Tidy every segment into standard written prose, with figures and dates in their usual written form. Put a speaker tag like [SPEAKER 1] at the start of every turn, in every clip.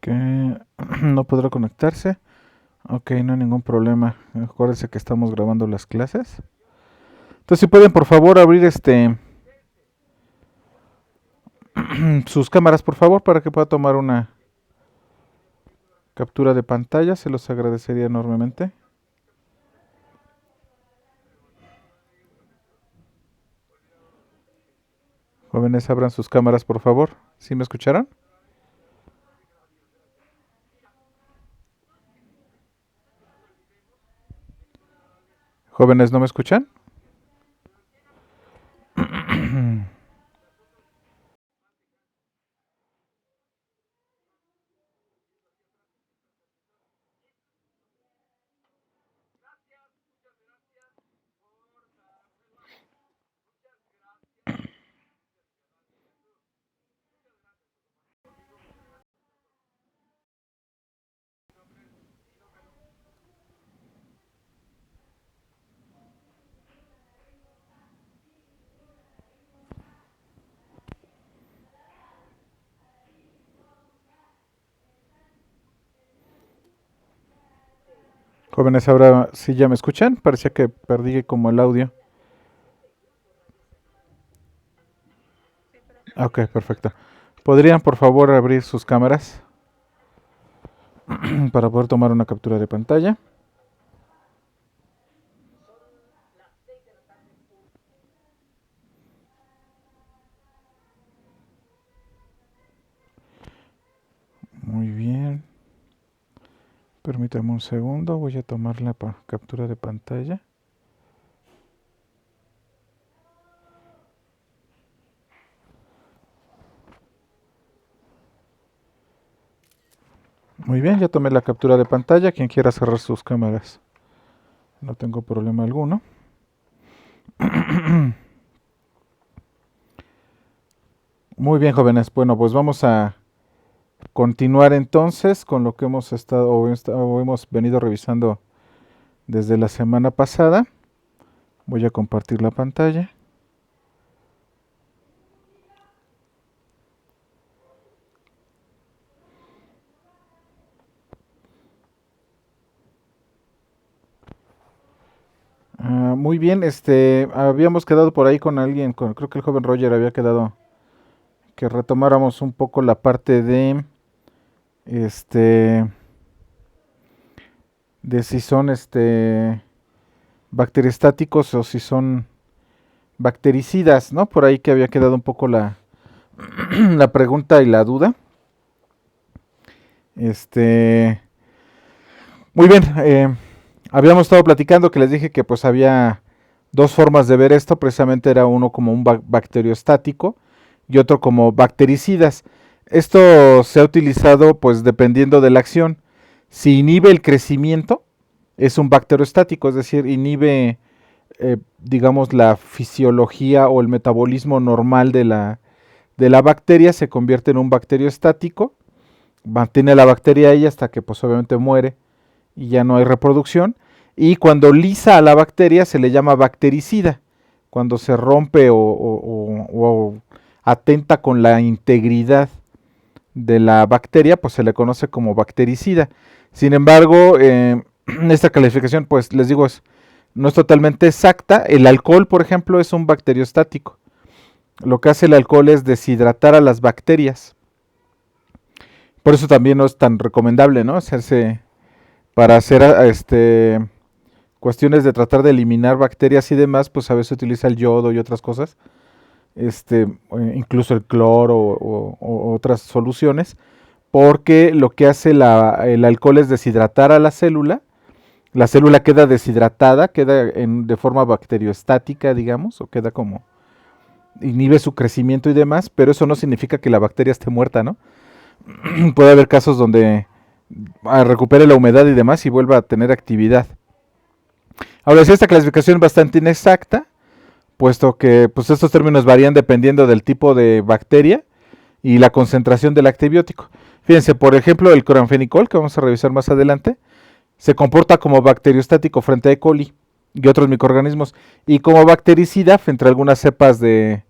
[SPEAKER 1] Que no podrá conectarse. Ok, no hay ningún problema. Acuérdense que estamos grabando las clases. Entonces, si pueden, por favor, abrir sus cámaras, por favor, para que pueda tomar una captura de pantalla. Se los agradecería enormemente. Jóvenes, abran sus cámaras, por favor. ¿Sí me escucharon? Jóvenes, ¿no me escuchan? Jóvenes, ahora sí ya me escuchan. Parecía que perdí como el audio. Ok, perfecto. ¿Podrían, por favor, abrir sus cámaras para poder tomar una captura de pantalla? Muy bien. Permítame un segundo. Voy a tomar la captura de pantalla. Muy bien, ya tomé la captura de pantalla. Quien quiera cerrar sus cámaras, no tengo problema alguno. Muy bien, jóvenes. Bueno, pues vamos a continuar entonces con lo que hemos estado o hemos venido revisando desde la semana pasada. Voy a compartir la pantalla. Muy bien, habíamos quedado por ahí con alguien, creo que el joven Roger había quedado que retomáramos un poco la parte este, de si son bacteriostáticos o si son bactericidas, ¿no? Por ahí que había quedado un poco la pregunta y la duda. Muy bien, habíamos estado platicando que les dije que pues había dos formas de ver esto, precisamente era uno como un bacteriostático y otro como bactericidas. Esto se ha utilizado pues dependiendo de la acción. Si inhibe el crecimiento, es un bacteriostático, es decir, inhibe, digamos, la fisiología o el metabolismo normal de la bacteria, se convierte en un bacteriostático, mantiene la bacteria ahí hasta que pues obviamente muere y ya no hay reproducción. Y cuando lisa a la bacteria se le llama bactericida. Cuando se rompe o atenta con la integridad de la bacteria, pues se le conoce como bactericida. Sin embargo, esta calificación, pues les digo, no es totalmente exacta. El alcohol, por ejemplo, es un bacteriostático. Lo que hace el alcohol es deshidratar a las bacterias. Por eso también no es tan recomendable, ¿no? Hacerse para hacer cuestiones de tratar de eliminar bacterias y demás, pues a veces se utiliza el yodo y otras cosas, incluso el cloro o otras soluciones, porque lo que hace el alcohol es deshidratar a la célula queda deshidratada, queda de forma bacteriostática, digamos, o queda como, inhibe su crecimiento y demás, pero eso no significa que la bacteria esté muerta, ¿no? Puede haber casos donde recupere la humedad y demás y vuelva a tener actividad. Ahora, sí, esta clasificación es bastante inexacta, puesto que pues, estos términos varían dependiendo del tipo de bacteria y la concentración del antibiótico. Fíjense, por ejemplo, el cloranfenicol, que vamos a revisar más adelante, se comporta como bacteriostático frente a E. coli y otros microorganismos, y como bactericida frente a algunas cepas de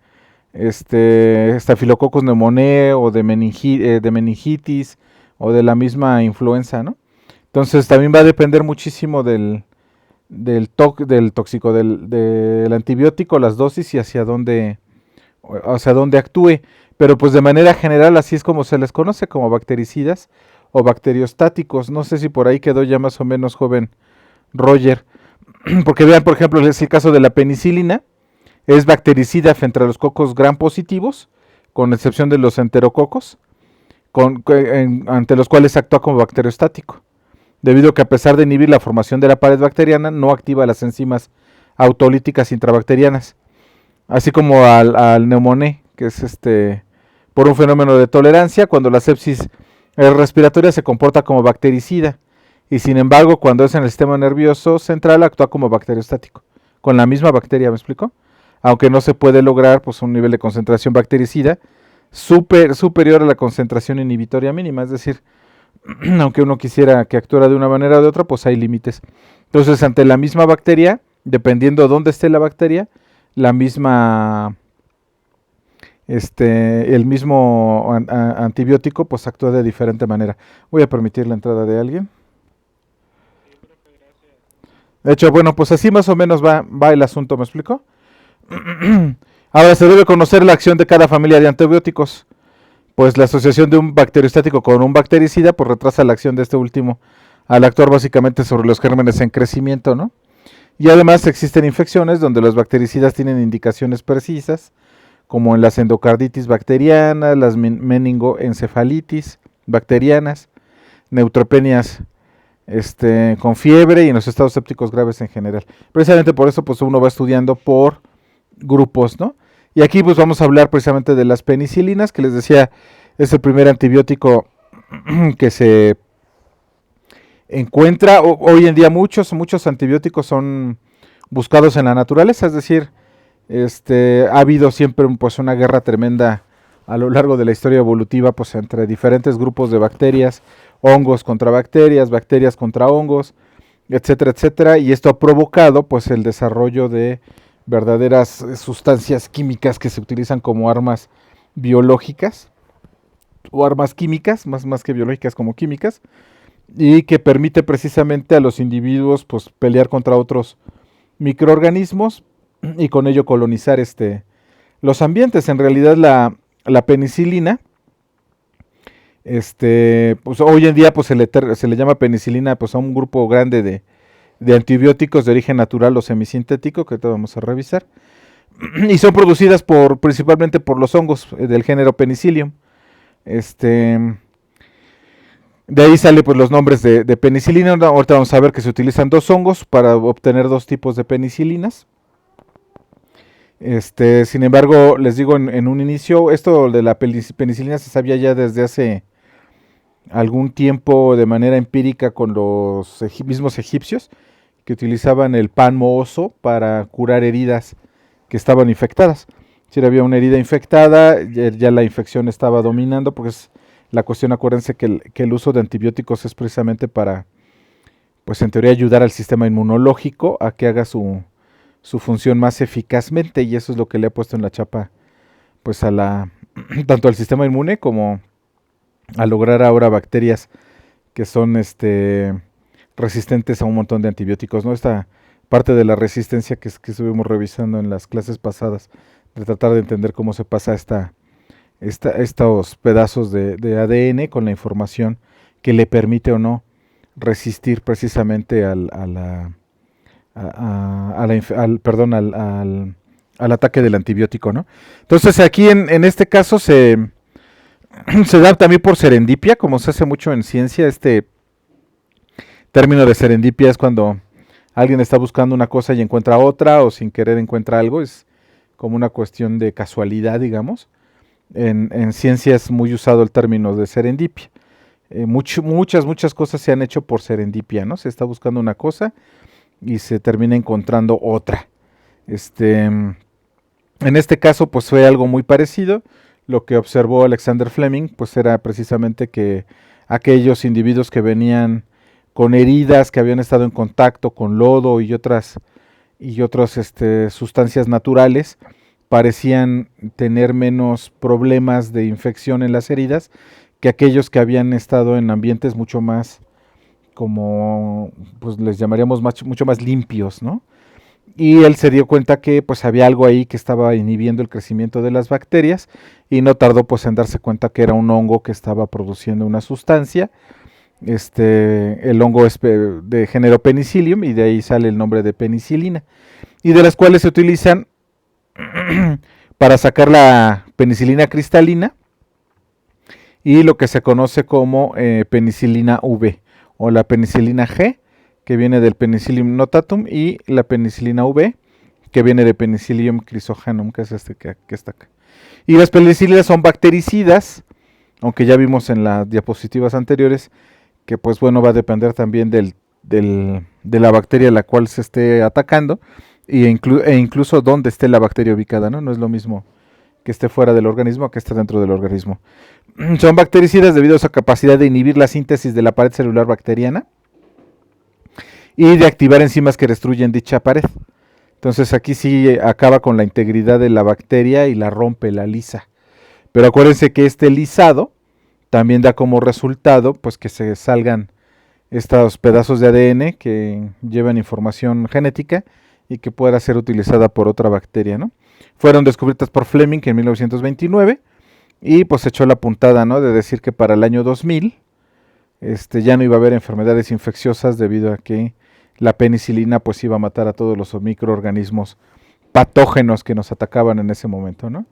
[SPEAKER 1] Staphylococcus pneumoniae o de meningitis o de la misma influenza, ¿no? Entonces también va a depender muchísimo del tóxico, del antibiótico, las dosis y hacia dónde actúe. Pero pues de manera general así es como se les conoce, como bactericidas o bacteriostáticos. No sé si por ahí quedó ya más o menos joven Roger. Porque vean, por ejemplo, es el caso de la penicilina. Es bactericida frente a los cocos gram positivos, con excepción de los enterococos, ante los cuales actúa como bacteriostático, debido a que a pesar de inhibir la formación de la pared bacteriana, no activa las enzimas autolíticas intrabacterianas, así como al neumoné, que es por un fenómeno de tolerancia, cuando la sepsis respiratoria se comporta como bactericida, y sin embargo, cuando es en el sistema nervioso central, actúa como bacteriostático, con la misma bacteria, ¿me explico? Aunque no se puede lograr pues un nivel de concentración bactericida superior a la concentración inhibitoria mínima, es decir, aunque uno quisiera que actuara de una manera o de otra, pues hay límites. Entonces, ante la misma bacteria, dependiendo de dónde esté la bacteria, la misma, el mismo antibiótico, pues actúa de diferente manera. Voy a permitir la entrada de alguien. De hecho, bueno, pues así más o menos va el asunto, ¿me explico? Ahora se debe conocer la acción de cada familia de antibióticos, pues la asociación de un bacteriostático con un bactericida pues retrasa la acción de este último al actuar básicamente sobre los gérmenes en crecimiento, ¿no? Y además existen infecciones donde los bactericidas tienen indicaciones precisas, como en las endocarditis bacterianas, las meningoencefalitis bacterianas, neutropenias con fiebre y en los estados sépticos graves en general. Precisamente por eso pues uno va estudiando por grupos, ¿no? Y aquí pues vamos a hablar precisamente de las penicilinas, que les decía, es el primer antibiótico que se encuentra. Hoy en día muchos antibióticos son buscados en la naturaleza, es decir, ha habido siempre pues una guerra tremenda a lo largo de la historia evolutiva pues entre diferentes grupos de bacterias, hongos contra bacterias, bacterias contra hongos, etcétera, etcétera, y esto ha provocado pues el desarrollo de verdaderas sustancias químicas que se utilizan como armas biológicas o armas químicas, más que biológicas como químicas, y que permite precisamente a los individuos pues pelear contra otros microorganismos y con ello colonizar los ambientes. En realidad la penicilina, pues hoy en día pues se le llama penicilina pues a un grupo grande de antibióticos de origen natural o semisintético, que ahorita vamos a revisar, y son producidas principalmente por los hongos del género Penicillium. De ahí sale pues los nombres de penicilina. Ahorita vamos a ver que se utilizan dos hongos para obtener dos tipos de penicilinas. Sin embargo, les digo en un inicio, esto de la penicilina se sabía ya desde hace algún tiempo de manera empírica con los mismos egipcios, que utilizaban el pan mohoso para curar heridas que estaban infectadas. Si había una herida infectada, ya la infección estaba dominando, porque es la cuestión, acuérdense que el uso de antibióticos es precisamente para, pues en teoría, ayudar al sistema inmunológico a que haga su función más eficazmente, y eso es lo que le ha puesto en la chapa pues tanto al sistema inmune como a lograr ahora bacterias que son resistentes a un montón de antibióticos, ¿no? Esta parte de la resistencia que estuvimos revisando en las clases pasadas, de tratar de entender cómo se pasa estos pedazos de ADN con la información que le permite o no resistir precisamente al ataque del antibiótico, ¿no? Entonces aquí en este caso se da también por serendipia, como se hace mucho en ciencia. Este término de serendipia es cuando alguien está buscando una cosa y encuentra otra, o sin querer encuentra algo, es como una cuestión de casualidad, digamos. En ciencia es muy usado el término de serendipia. Muchas cosas se han hecho por serendipia, ¿no? Se está buscando una cosa y se termina encontrando otra. En este caso, pues fue algo muy parecido. Lo que observó Alexander Fleming, pues era precisamente que aquellos individuos que venían con heridas, que habían estado en contacto con lodo y otras sustancias naturales, parecían tener menos problemas de infección en las heridas que aquellos que habían estado en ambientes mucho más, como, pues les llamaríamos mucho más limpios, ¿no? Y él se dio cuenta que pues había algo ahí que estaba inhibiendo el crecimiento de las bacterias y no tardó pues en darse cuenta que era un hongo que estaba produciendo una sustancia. El hongo es de género Penicillium y de ahí sale el nombre de penicilina, y de las cuales se utilizan para sacar la penicilina cristalina y lo que se conoce como penicilina V o la penicilina G, que viene del Penicillium notatum, y la penicilina V, que viene de Penicillium chrysogenum, que es que está acá. Y las penicilinas son bactericidas, aunque ya vimos en las diapositivas anteriores que pues bueno, va a depender también de la bacteria a la cual se esté atacando e incluso dónde esté la bacteria ubicada, ¿no? No es lo mismo que esté fuera del organismo que esté dentro del organismo. Son bactericidas debido a su capacidad de inhibir la síntesis de la pared celular bacteriana y de activar enzimas que destruyen dicha pared. Entonces aquí sí acaba con la integridad de la bacteria y la rompe, la lisa. Pero acuérdense que este lisado también da como resultado pues que se salgan estos pedazos de ADN que llevan información genética y que pueda ser utilizada por otra bacteria, ¿no? Fueron descubiertas por Fleming en 1929 y pues echó la puntada, ¿no? De decir que para el año 2000 ya no iba a haber enfermedades infecciosas debido a que la penicilina pues iba a matar a todos los microorganismos patógenos que nos atacaban en ese momento, ¿no?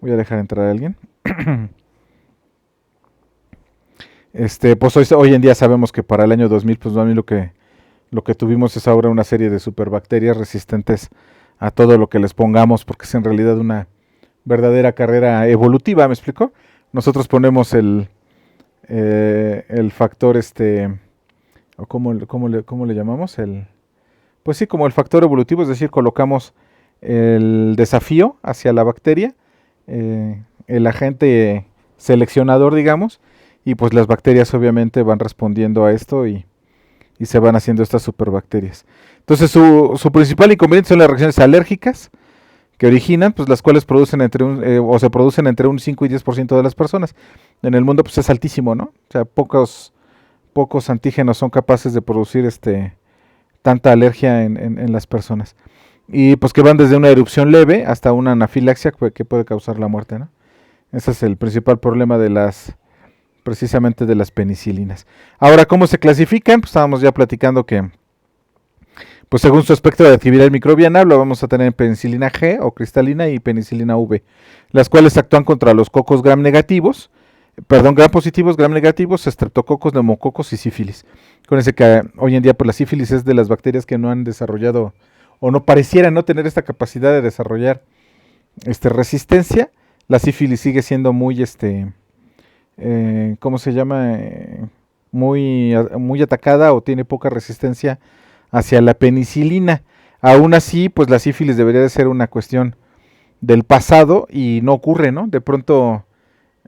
[SPEAKER 1] Voy a dejar entrar a alguien. Pues hoy en día sabemos que para el año 2000, pues lo que tuvimos es ahora una serie de superbacterias resistentes a todo lo que les pongamos, porque es en realidad una verdadera carrera evolutiva, ¿me explico? Nosotros ponemos el factor, o ¿cómo le llamamos? Pues sí, como el factor evolutivo, es decir, colocamos el desafío hacia la bacteria, el agente seleccionador, digamos, y pues las bacterias obviamente van respondiendo a esto y se van haciendo estas superbacterias. Entonces su principal inconveniente son las reacciones alérgicas que originan, pues las cuales producen se producen entre un 5 y 10% de las personas. En el mundo pues es altísimo, ¿no? O sea, pocos antígenos son capaces de producir tanta alergia en las personas. Y pues que van desde una erupción leve hasta una anafilaxia que puede causar la muerte, ¿no? Ese es el principal problema precisamente de las penicilinas. Ahora, ¿cómo se clasifican? Pues estábamos ya platicando que, pues según su espectro de actividad microbiana, lo vamos a tener en penicilina G o cristalina y penicilina V, las cuales actúan contra los cocos gram positivos, gram negativos, estreptococos, neumococos y sífilis. Acuérdense que hoy en día pues la sífilis es de las bacterias que no han desarrollado o no parecieran no tener esta capacidad de desarrollar resistencia. La sífilis sigue siendo muy ¿cómo se llama? Muy atacada o tiene poca resistencia hacia la penicilina. Aún así, pues la sífilis debería de ser una cuestión del pasado y no ocurre, ¿no? De pronto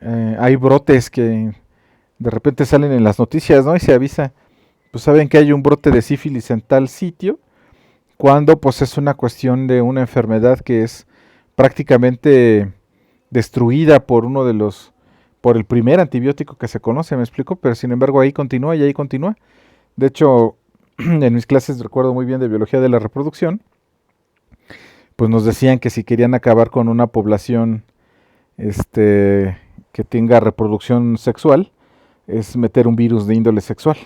[SPEAKER 1] hay brotes que de repente salen en las noticias, ¿no? Y se avisa, pues saben que hay un brote de sífilis en tal sitio, cuando pues es una cuestión de una enfermedad que es prácticamente destruida por por el primer antibiótico que se conoce, me explico, pero sin embargo ahí continúa y ahí continúa. De hecho, en mis clases recuerdo muy bien de biología de la reproducción, pues nos decían que si querían acabar con una población que tenga reproducción sexual, es meter un virus de índole sexual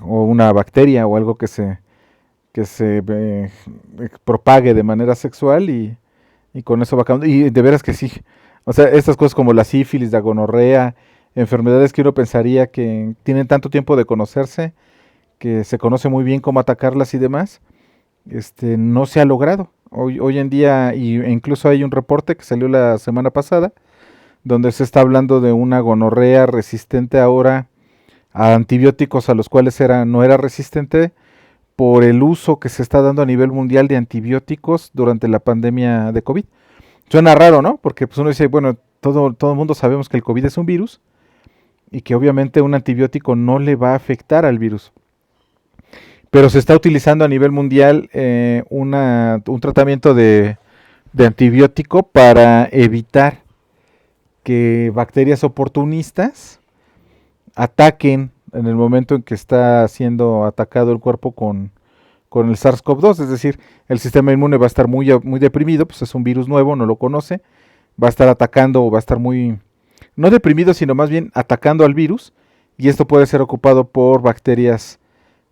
[SPEAKER 1] o una bacteria o algo que se propague de manera sexual y con eso va acabando. Y de veras que sí. O sea, estas cosas como la sífilis, la gonorrea, enfermedades que uno pensaría que tienen tanto tiempo de conocerse, que se conoce muy bien cómo atacarlas y demás, no se ha logrado. Hoy en día, e incluso hay un reporte que salió la semana pasada, donde se está hablando de una gonorrea resistente ahora a antibióticos a los cuales no era resistente por el uso que se está dando a nivel mundial de antibióticos durante la pandemia de COVID. Suena raro, ¿no? Porque pues uno dice, bueno, todo el mundo sabemos que el COVID es un virus y que obviamente un antibiótico no le va a afectar al virus. Pero se está utilizando a nivel mundial un tratamiento de antibiótico para evitar que bacterias oportunistas ataquen en el momento en que está siendo atacado el cuerpo con el SARS-CoV-2, es decir, el sistema inmune va a estar muy deprimido, pues es un virus nuevo, no lo conoce, va a estar atacando o va a estar muy, no deprimido, sino más bien atacando al virus, y esto puede ser ocupado por bacterias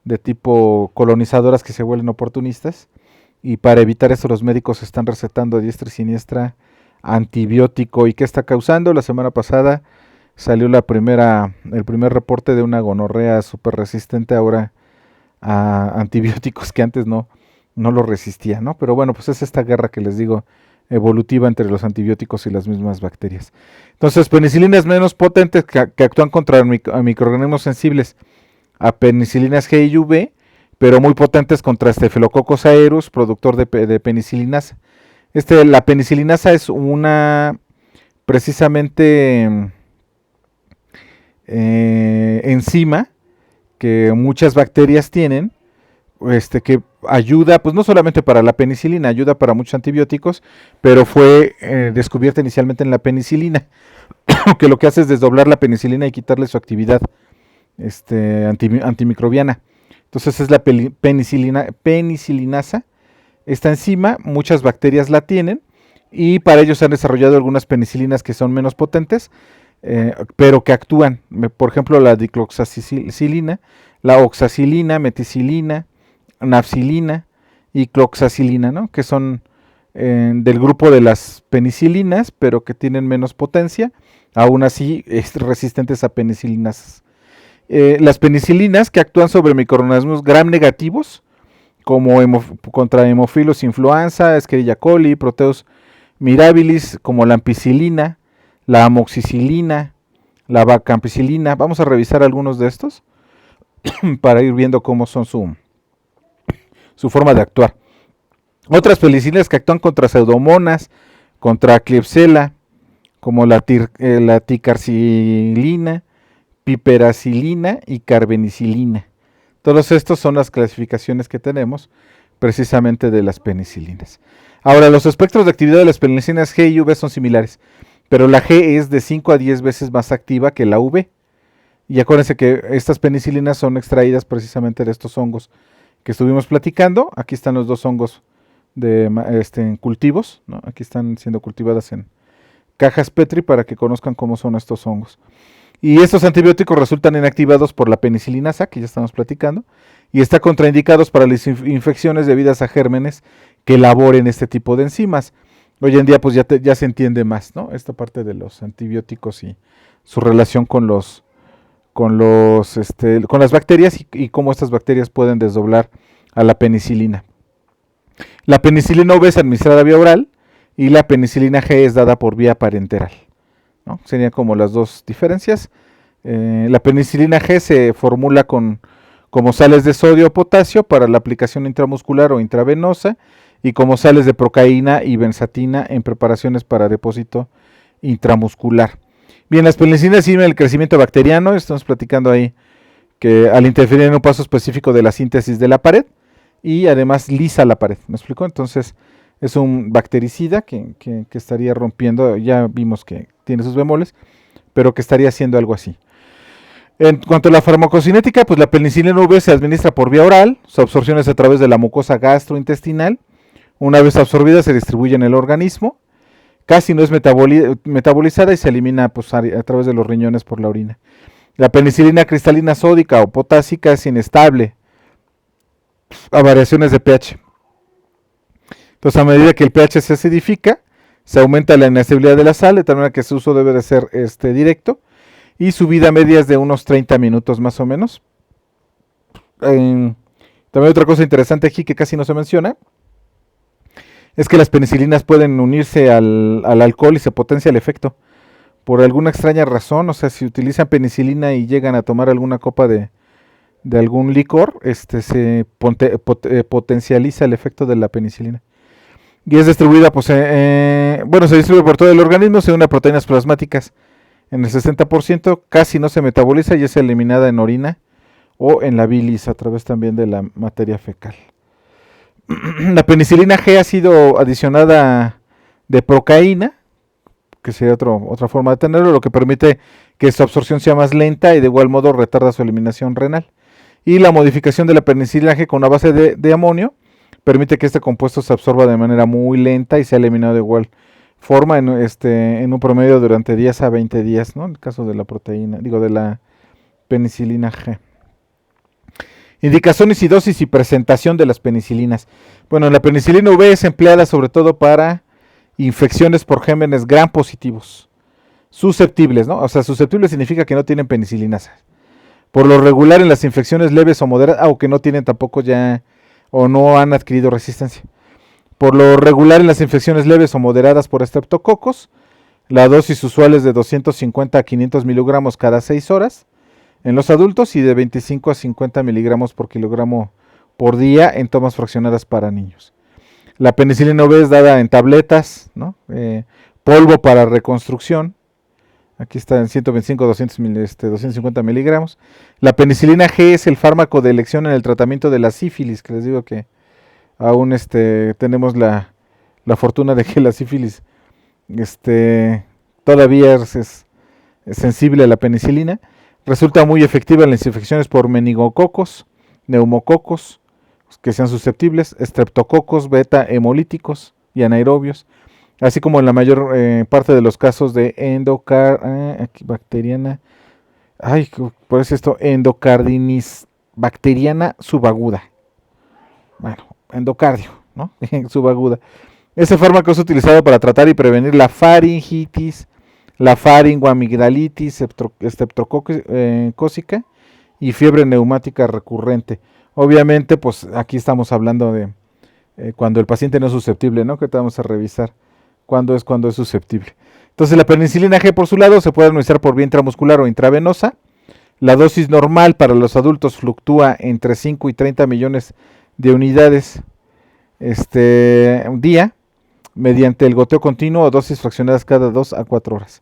[SPEAKER 1] de tipo colonizadoras que se vuelven oportunistas, y para evitar eso los médicos están recetando a diestra y siniestra antibiótico. ¿Y qué está causando? La semana pasada salió el primer reporte de una gonorrea súper resistente ahora a antibióticos que antes no lo resistía, ¿no? Pero bueno, pues es esta guerra que les digo, evolutiva entre los antibióticos y las mismas bacterias. Entonces, penicilinas menos potentes que actúan contra microorganismos sensibles a penicilinas G y V, pero muy potentes contra Staphylococcus aureus, productor de penicilinasa. La penicilinasa es una precisamente enzima que muchas bacterias tienen, que ayuda, pues no solamente para la penicilina, ayuda para muchos antibióticos, pero fue descubierta inicialmente en la penicilina, que lo que hace es desdoblar la penicilina y quitarle su actividad antimicrobiana. Entonces es la penicilinasa. Esta enzima, muchas bacterias la tienen, y para ello se han desarrollado algunas penicilinas que son menos potentes, pero que actúan, por ejemplo la dicloxacilina, la oxacilina, meticilina, nafcilina y cloxacilina, ¿no? Que son del grupo de las penicilinas, pero que tienen menos potencia, aún así resistentes a penicilinas. Las penicilinas que actúan sobre microorganismos gram negativos, como contra Haemophilus influenza, Escherichia coli, Proteus mirabilis, como la ampicilina, la amoxicilina, la vacampicilina. Vamos a revisar algunos de estos para ir viendo cómo son su forma de actuar. Otras penicilinas que actúan contra pseudomonas, contra Klebsiella, como la ticarcilina, piperacilina y carbenicilina. Todos estos son las clasificaciones que tenemos precisamente de las penicilinas. Ahora, los espectros de actividad de las penicilinas G y V son similares, pero la G es de 5 a 10 veces más activa que la V. Y acuérdense que estas penicilinas son extraídas precisamente de estos hongos que estuvimos platicando. Aquí están los dos hongos en cultivos, ¿no? Aquí están siendo cultivadas en cajas Petri para que conozcan cómo son estos hongos. Y estos antibióticos resultan inactivados por la penicilinasa, que ya estamos platicando, y está contraindicados para las infecciones debidas a gérmenes que elaboren este tipo de enzimas. Hoy en día pues ya se entiende más, ¿no? Esta parte de los antibióticos y su relación con las bacterias y cómo estas bacterias pueden desdoblar a la penicilina. La penicilina V es administrada vía oral y la penicilina G es dada por vía parenteral, ¿no? Serían como las dos diferencias. La penicilina G se formula como sales de sodio o potasio para la aplicación intramuscular o intravenosa, y como sales de procaína y benzatina en preparaciones para depósito intramuscular. Bien, las penicilinas sirven el crecimiento bacteriano. Estamos platicando ahí que al interferir en un paso específico de la síntesis de la pared, y además lisa la pared, ¿me explico? Entonces es un bactericida que estaría rompiendo, ya vimos que tiene sus bemoles, pero que estaría haciendo algo así. En cuanto a la farmacocinética, pues la penicilina V se administra por vía oral, su absorción es a través de la mucosa gastrointestinal. Una vez absorbida se distribuye en el organismo, casi no es metabolizada y se elimina pues, a través de los riñones por la orina. La penicilina cristalina sódica o potásica es inestable a variaciones de pH. Entonces, a medida que el pH se acidifica, se aumenta la inestabilidad de la sal, de tal manera que su uso debe de ser directo, y su vida media es de unos 30 minutos más o menos. También otra cosa interesante aquí que casi no se menciona, es que las penicilinas pueden unirse al alcohol y se potencia el efecto. Por alguna extraña razón, o sea, si utilizan penicilina y llegan a tomar alguna copa de algún licor, se potencializa el efecto de la penicilina. Y es distribuida, pues, se distribuye por todo el organismo según las proteínas plasmáticas. En el 60% casi no se metaboliza y es eliminada en orina o en la bilis a través también de la materia fecal. La penicilina G ha sido adicionada de procaína que sería otra forma de tenerlo, lo que permite que su absorción sea más lenta y de igual modo retarda su eliminación renal. Y la modificación de la penicilina G con una base de amonio permite que este compuesto se absorba de manera muy lenta y sea eliminado de igual forma en un promedio durante 10 a 20 días, ¿no? En el caso de la proteína, de la penicilina G. Indicaciones y dosis y presentación de las penicilinas. Bueno, la penicilina V es empleada sobre todo para infecciones por gérmenes gram positivos, susceptibles, ¿no? O sea, susceptibles significa que no tienen penicilinasa. Por lo regular en las infecciones leves o moderadas, aunque no tienen tampoco ya o no han adquirido resistencia. Por lo regular en las infecciones leves o moderadas por estreptococos, la dosis usual es de 250 a 500 miligramos cada 6 horas en los adultos y de 25 a 50 miligramos por kilogramo por día en tomas fraccionadas para niños. La penicilina V es dada en tabletas, ¿no? Polvo para reconstrucción. Aquí está en 125 250 miligramos. La penicilina G es el fármaco de elección en el tratamiento de la sífilis, que les digo que aún tenemos la fortuna de que la sífilis todavía es sensible a la penicilina. Resulta muy efectiva en las infecciones por meningococos, neumococos, que sean susceptibles, estreptococos, beta hemolíticos y anaerobios, así como en la mayor parte de los casos de bacteriana, por eso endocarditis bacteriana subaguda. Bueno, endocardio, ¿no? Subaguda. Ese fármaco es utilizado para tratar y prevenir la faringitis, la faringoamigdalitis estreptocócica y fiebre neumática recurrente. Obviamente, pues aquí estamos hablando de cuando el paciente no es susceptible, ¿no? Que te vamos a revisar cuándo es susceptible. Entonces, la penicilina G por su lado se puede administrar por vía intramuscular o intravenosa. La dosis normal para los adultos fluctúa entre 5 y 30 millones de unidades un día, mediante el goteo continuo o dosis fraccionadas cada 2 a 4 horas.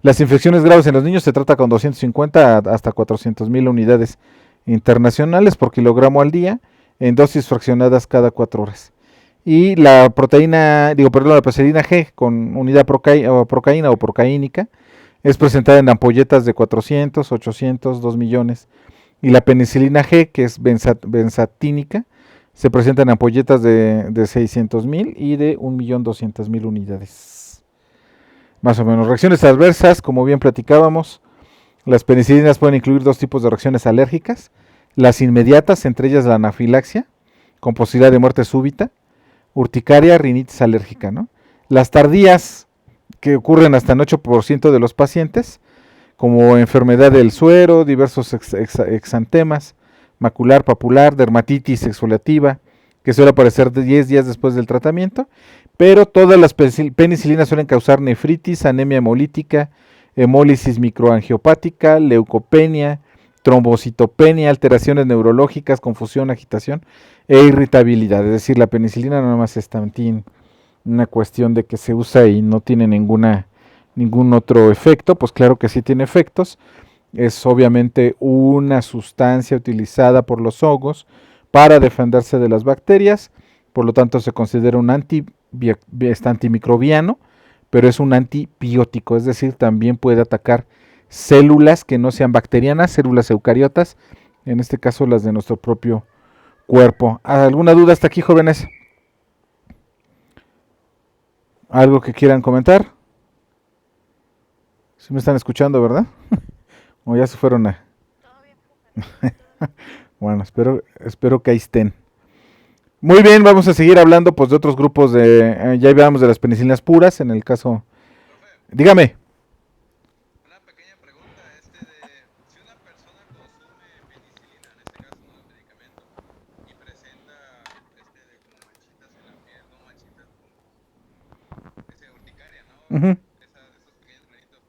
[SPEAKER 1] Las infecciones graves en los niños se trata con 250 hasta 400.000 unidades internacionales por kilogramo al día, en dosis fraccionadas cada 4 horas. Y la la penicilina G con unidad procaína o procaínica es presentada en ampolletas de 400, 800, 2 millones. Y la penicilina G, que es benzatínica, se presenta en ampolletas de 600.000 y de 1.200.000 unidades. Más o menos. Reacciones adversas, como bien platicábamos, las penicilinas pueden incluir dos tipos de reacciones alérgicas. Las inmediatas, entre ellas la anafilaxia, con posibilidad de muerte súbita, urticaria, rinitis alérgica, ¿no? Las tardías, que ocurren hasta en 8% de los pacientes, como enfermedad del suero, diversos exantemas, macular, papular, dermatitis exfoliativa, que suele aparecer 10 días después del tratamiento, pero todas las penicilinas suelen causar nefritis, anemia hemolítica, hemólisis microangiopática, leucopenia, trombocitopenia, alteraciones neurológicas, confusión, agitación e irritabilidad. Es decir, la penicilina no nada más es una cuestión de que se usa y no tiene ningún otro efecto. Pues claro que sí tiene efectos. Es obviamente una sustancia utilizada por los hongos para defenderse de las bacterias, por lo tanto se considera un antimicrobiano, pero es un antibiótico, es decir, también puede atacar células que no sean bacterianas, células eucariotas, en este caso las de nuestro propio cuerpo. ¿Alguna duda hasta aquí, jóvenes? ¿Algo que quieran comentar? Si me están escuchando, ¿verdad? O ya se fueron a... Bueno, espero que ahí estén. Muy bien, vamos a seguir hablando pues de otros grupos ya hablamos de las penicilinas puras, en el caso... Dígame.
[SPEAKER 2] Una pequeña pregunta, si una persona consume penicilina, en este caso no el medicamento, y presenta de como manchitas en la piel, no manchitas como urticaria, ¿no?
[SPEAKER 1] Uh-huh.
[SPEAKER 2] Esos pequeños granitos,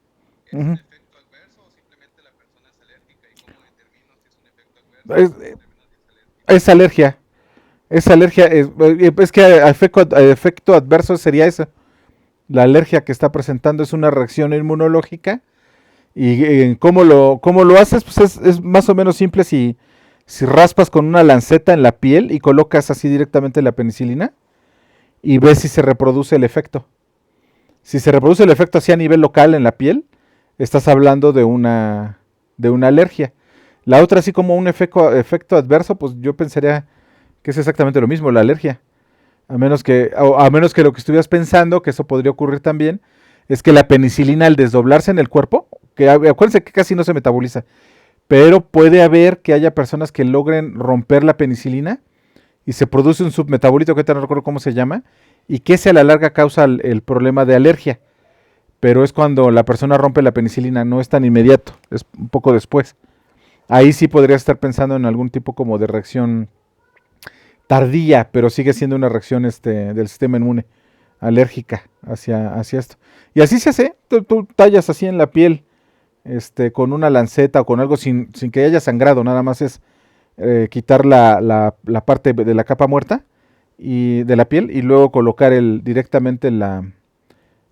[SPEAKER 2] ¿es un efecto adverso o simplemente la persona es alérgica? ¿Y cómo determino si es un efecto adverso o cómo determino si es alérgica?
[SPEAKER 1] Es alergia. Es alergia, es que efecto adverso sería eso. La alergia que está presentando es una reacción inmunológica. Y ¿cómo lo haces? Pues es más o menos simple si raspas con una lanceta en la piel y colocas así directamente la penicilina y ves si se reproduce el efecto. Si se reproduce el efecto así a nivel local en la piel, estás hablando de una alergia. La otra, así como un efecto adverso, pues yo pensaría que es exactamente lo mismo, la alergia. A menos que lo que estuvieras pensando, que eso podría ocurrir también, es que la penicilina al desdoblarse en el cuerpo, que acuérdense que casi no se metaboliza, pero puede haber que haya personas que logren romper la penicilina y se produce un submetabolito que ahorita no recuerdo cómo se llama, y que ese a la larga causa el problema de alergia. Pero es cuando la persona rompe la penicilina, no es tan inmediato, es un poco después. Ahí sí podría estar pensando en algún tipo como de reacción tardía, pero sigue siendo una reacción del sistema inmune alérgica hacia esto. Y así se hace, tú tallas así en la piel, con una lanceta o con algo sin que haya sangrado, nada más es quitar la parte de la capa muerta y de la piel y luego colocar directamente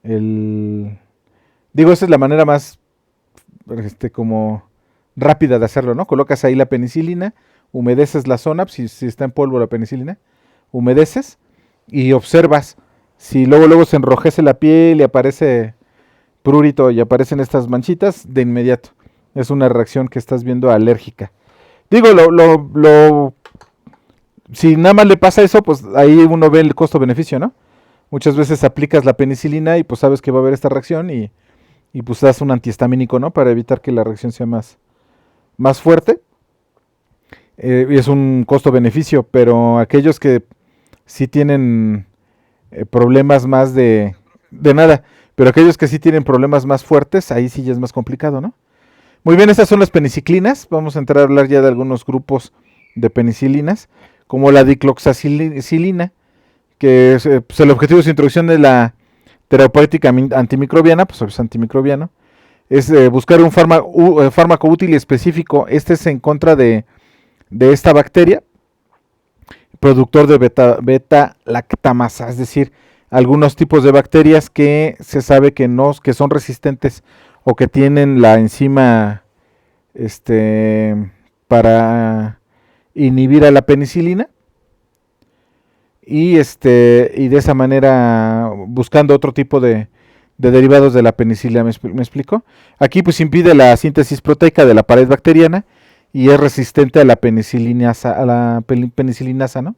[SPEAKER 1] el... Digo, esa es la manera más como rápida de hacerlo, ¿no? Colocas ahí la penicilina, humedeces la zona, si está en polvo la penicilina, humedeces y observas si luego se enrojece la piel y aparece prurito y aparecen estas manchitas, de inmediato. Es una reacción que estás viendo alérgica. Digo, si nada más le pasa eso, pues ahí uno ve el costo-beneficio, ¿no? Muchas veces aplicas la penicilina y pues sabes que va a haber esta reacción y pues das un antihistamínico, ¿no? Para evitar que la reacción sea más fuerte. Y es un costo-beneficio, pero aquellos que sí tienen problemas más de nada, pero aquellos que sí tienen problemas más fuertes, ahí sí ya es más complicado, ¿no? Muy bien, estas son las peniciclinas. Vamos a entrar a hablar ya de algunos grupos de penicilinas, como la dicloxacilina, que es, pues el objetivo de su introducción de la terapéutica antimicrobiana, pues es antimicrobiano, es buscar un fármaco útil y específico. Este es en contra de esta bacteria, productor de beta-lactamasa, es decir, algunos tipos de bacterias que se sabe que son resistentes o que tienen la enzima para inhibir a la penicilina y de esa manera buscando otro tipo de derivados de la penicilina. ¿Me explico? Aquí pues impide la síntesis proteica de la pared bacteriana y es resistente a la penicilinasa, ¿no?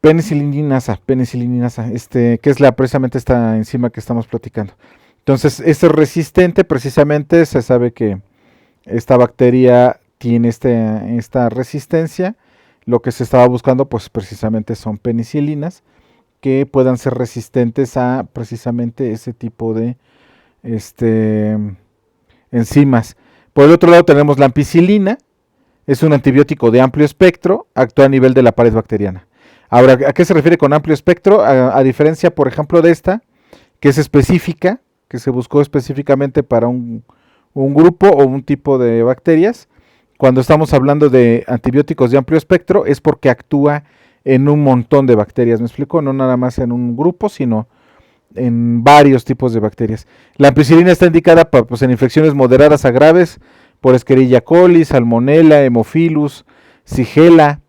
[SPEAKER 1] Penicilinasa, que es precisamente esta enzima que estamos platicando. Entonces, esto es resistente, precisamente se sabe que esta bacteria tiene esta resistencia. Lo que se estaba buscando, pues precisamente son penicilinas que puedan ser resistentes a precisamente ese tipo de enzimas. Por el otro lado tenemos la ampicilina, es un antibiótico de amplio espectro, actúa a nivel de la pared bacteriana. Ahora, ¿a qué se refiere con amplio espectro? A diferencia, por ejemplo, de esta, que es específica, que se buscó específicamente para un grupo o un tipo de bacterias. Cuando estamos hablando de antibióticos de amplio espectro, es porque actúa en un montón de bacterias, ¿me explico? No nada más en un grupo, sino en varios tipos de bacterias. La ampicilina está indicada en infecciones moderadas a graves por Escherichia coli, Salmonella, Haemophilus, Shigella.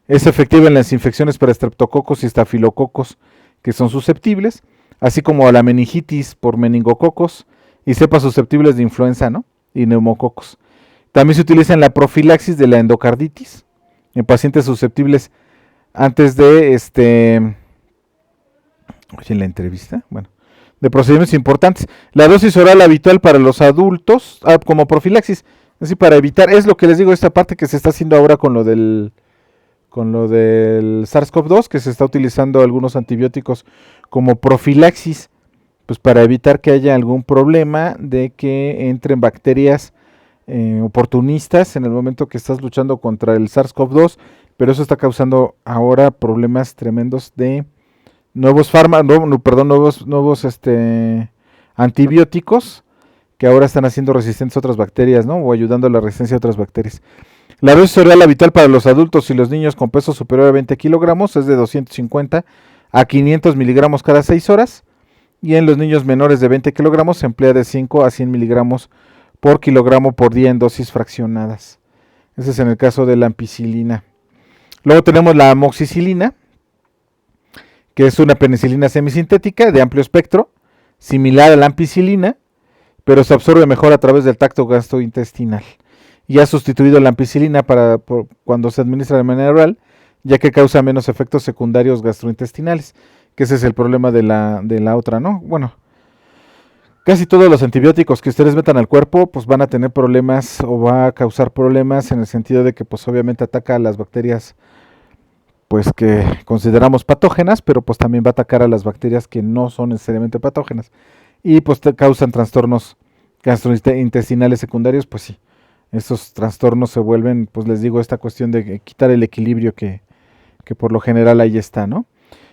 [SPEAKER 1] Es efectiva en las infecciones para estreptococos y estafilococos que son susceptibles, así como a la meningitis por meningococos y cepas susceptibles de influenza, ¿no? Y neumococos. También se utiliza en la profilaxis de la endocarditis en pacientes susceptibles antes de en la entrevista, bueno, de procedimientos importantes. La dosis oral habitual para los adultos, como profilaxis, así para evitar, es lo que les digo, esta parte que se está haciendo ahora con lo del SARS-CoV-2, que se está utilizando algunos antibióticos como profilaxis, pues para evitar que haya algún problema de que entren bacterias oportunistas en el momento que estás luchando contra el SARS-CoV-2, pero eso está causando ahora problemas tremendos de nuevos antibióticos que ahora están haciendo resistentes a otras bacterias, ¿no? O ayudando a la resistencia a otras bacterias. La dosis oral habitual para los adultos y los niños con peso superior a 20 kilogramos es de 250 a 500 miligramos cada 6 horas. Y en los niños menores de 20 kilogramos se emplea de 5 a 100 miligramos por kilogramo por día en dosis fraccionadas. Ese es en el caso de la ampicilina. Luego tenemos la amoxicilina, que es una penicilina semisintética de amplio espectro, similar a la ampicilina, pero se absorbe mejor a través del tracto gastrointestinal. Y ha sustituido la ampicilina cuando se administra de manera oral, ya que causa menos efectos secundarios gastrointestinales, que ese es el problema de la otra, ¿no? Bueno, casi todos los antibióticos que ustedes metan al cuerpo, pues van a tener problemas o va a causar problemas en el sentido de que, pues obviamente ataca a las bacterias, pues que consideramos patógenas, pero pues también va a atacar a las bacterias que no son necesariamente patógenas y pues causan trastornos gastrointestinales secundarios, pues sí. Estos trastornos se vuelven, pues les digo, esta cuestión de quitar el equilibrio que por lo general ahí está, ¿no?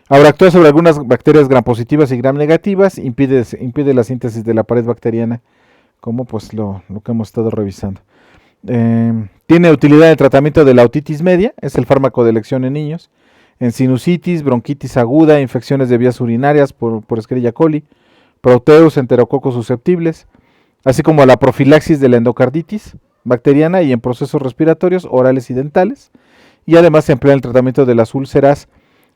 [SPEAKER 1] Ahora, actúa sobre algunas bacterias gram positivas y gram negativas, impide la síntesis de la pared bacteriana, como pues lo que hemos estado revisando. Tiene utilidad en el tratamiento de la otitis media, es el fármaco de elección en niños, en sinusitis, bronquitis aguda, infecciones de vías urinarias por Escherichia coli, proteus, enterococos susceptibles, así como a la profilaxis de la endocarditis bacteriana y en procesos respiratorios orales y dentales, y además se emplea en el tratamiento de las úlceras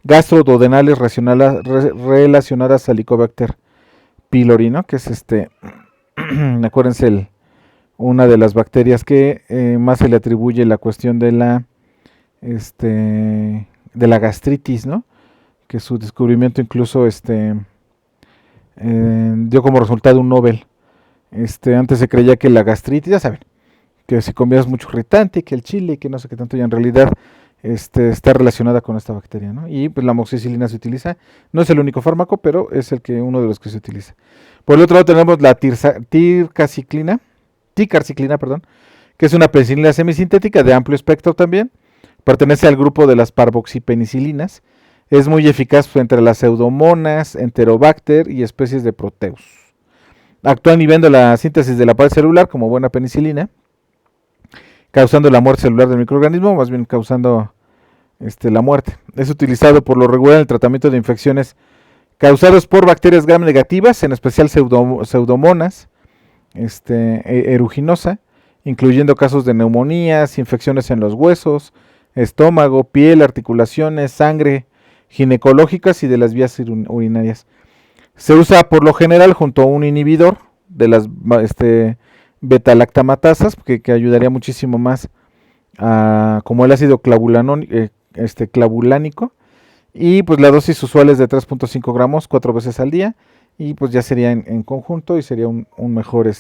[SPEAKER 1] gastroduodenales relacionadas al Helicobacter pylori, ¿no? Que es acuérdense, una de las bacterias que más se le atribuye la cuestión de la gastritis, ¿no? Que su descubrimiento incluso dio como resultado un Nobel. Antes se creía que la gastritis, ya saben, que si comías mucho irritante, que el chile, que no sé qué tanto, y en realidad está relacionada con esta bacteria, ¿no? Y pues la amoxicilina se utiliza, no es el único fármaco, pero es uno de los que se utiliza. Por el otro lado tenemos la ticarciclina, perdón, que es una penicilina semisintética de amplio espectro también, pertenece al grupo de las parvoxipenicilinas, es muy eficaz entre las pseudomonas, enterobacter y especies de proteus. Actúa inhibiendo la síntesis de la pared celular como buena penicilina, causando la muerte celular del microorganismo, más bien causando la muerte. Es utilizado por lo regular en el tratamiento de infecciones causadas por bacterias gram negativas, en especial pseudomonas, eruginosa, incluyendo casos de neumonías, infecciones en los huesos, estómago, piel, articulaciones, sangre, ginecológicas y de las vías urinarias. Se usa por lo general junto a un inhibidor de las beta-lactamatasas, que ayudaría muchísimo más como el ácido clavulánico, y pues la dosis usual es de 3.5 gramos 4 veces al día, y pues ya sería en conjunto y sería un mejor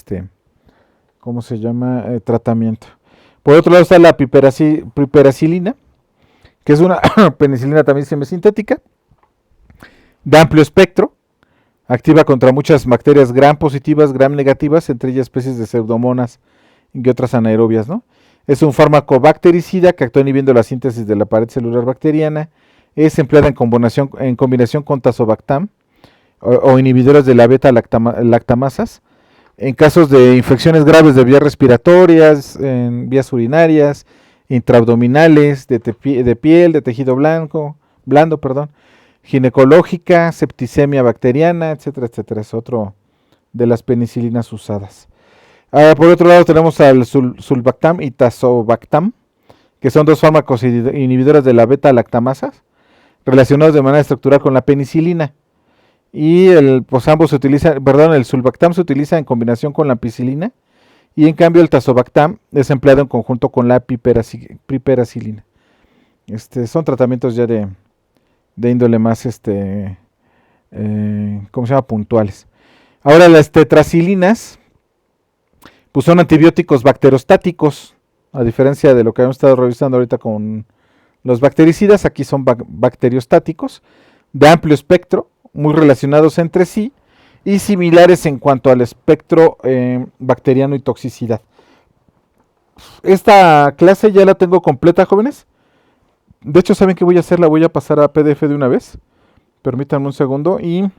[SPEAKER 1] ¿cómo se llama? Tratamiento. Por otro lado está la piperacilina, que es una penicilina también semisintética, de amplio espectro, activa contra muchas bacterias gram positivas, gram negativas, entre ellas especies de pseudomonas y otras anaerobias, ¿no? Es un fármaco bactericida que actúa inhibiendo la síntesis de la pared celular bacteriana. Es empleada en combinación con tazobactam o inhibidores de la beta-lactamasas en casos de infecciones graves de vías respiratorias, en vías urinarias, intraabdominales, de piel, de tejido blando, ginecológica, septicemia bacteriana, etcétera, etcétera. Es otro de las penicilinas usadas. Por otro lado tenemos al sulbactam y tazobactam, que son dos fármacos inhibidores de la beta-lactamasas, relacionados de manera estructural con la penicilina. Y ambos se utilizan, el sulbactam se utiliza en combinación con la ampicilina, y en cambio el tazobactam es empleado en conjunto con la piperacilina. Son tratamientos ya de índole más ¿cómo se llama? Puntuales. Ahora las tetracilinas pues son antibióticos bacterostáticos, a diferencia de lo que habíamos estado revisando ahorita con los bactericidas. Aquí son bacteriostáticos de amplio espectro, muy relacionados entre sí y similares en cuanto al espectro bacteriano y toxicidad. Esta clase ya la tengo completa, jóvenes. De hecho, ¿saben qué voy a hacer? La voy a pasar a PDF de una vez. Permítanme un segundo y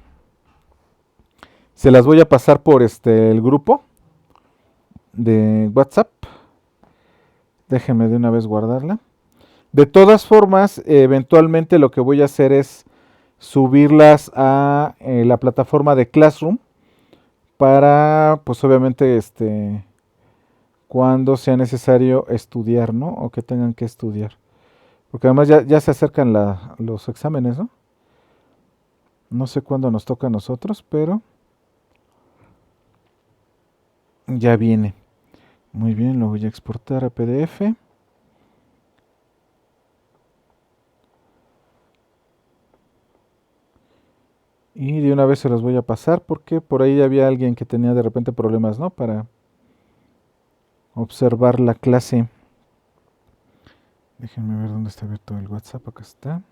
[SPEAKER 1] se las voy a pasar por el grupo de WhatsApp. Déjenme de una vez guardarla. De todas formas, eventualmente lo que voy a hacer es subirlas a la plataforma de Classroom para, pues obviamente, cuando sea necesario estudiar, ¿no? O que tengan que estudiar. Porque además ya se acercan los exámenes, ¿no? No sé cuándo nos toca a nosotros, pero ya viene. Muy bien, lo voy a exportar a PDF. Y de una vez se los voy a pasar porque por ahí había alguien que tenía de repente problemas, ¿no? Para observar la clase. Déjenme ver dónde está abierto el WhatsApp. Acá está.